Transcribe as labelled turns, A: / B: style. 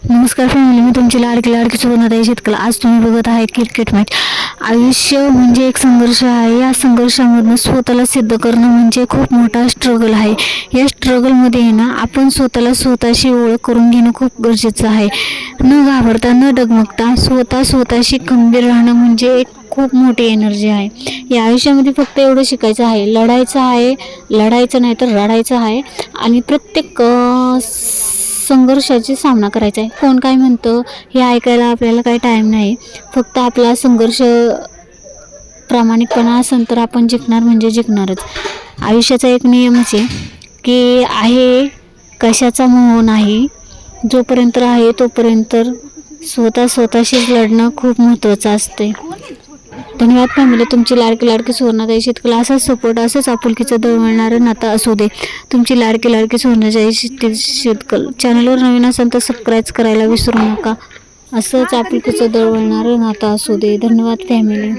A: नमस्कार फॅमिली, मी तुमची लाडकी सुवर्णाताई शेतकरी. आज तुम्ही बघत आहे क्रिकेट मॅच. आयुष्य म्हणजे एक संघर्ष आहे. या संघर्षामधून स्वतःला सिद्ध करणं म्हणजे खूप मोठा स्ट्रगल आहे. या स्ट्रगलमध्ये ना आपण स्वतःशी ओळख करून घेणं खूप गरजेचं आहे. न घाबरता न डगमगता स्वतःशी खंबीर राहणं म्हणजे एक खूप मोठी एनर्जी आहे. या आयुष्यामध्ये फक्त एवढं शिकायचं आहे, लढायचं नाही तर रडायचं आहे आणि प्रत्येक संघर्षाचा सामना करायचा आहे. कोण काय म्हणतं हे ऐकायला आपल्याला काही टाईम नाही. फक्त आपला संघर्ष प्रामाणिकपणा असेल तर आपण जिंकणार म्हणजे जिंकणारच. आयुष्याचा एक नियमच आहे की आहे कशाचा मोह नाही. जोपर्यंत आहे तोपर्यंत स्वतःशीच लढणं खूप महत्त्वाचं असते. धन्यवाद फॅमिली. तुमची लाडकी सुवर्णाताई शेतकरी. असाच सपोर्ट, असंच आपुलकीचं दळवळणारं नातं असू दे. तुमची लाडकी सुवर्णाताई शेतकरी. चॅनलवर नवीन असाल तर सबस्क्राईब करायला विसरू नका. असंच आपुलकीचं दळवळणारं नातं असू दे. धन्यवाद फॅमिली.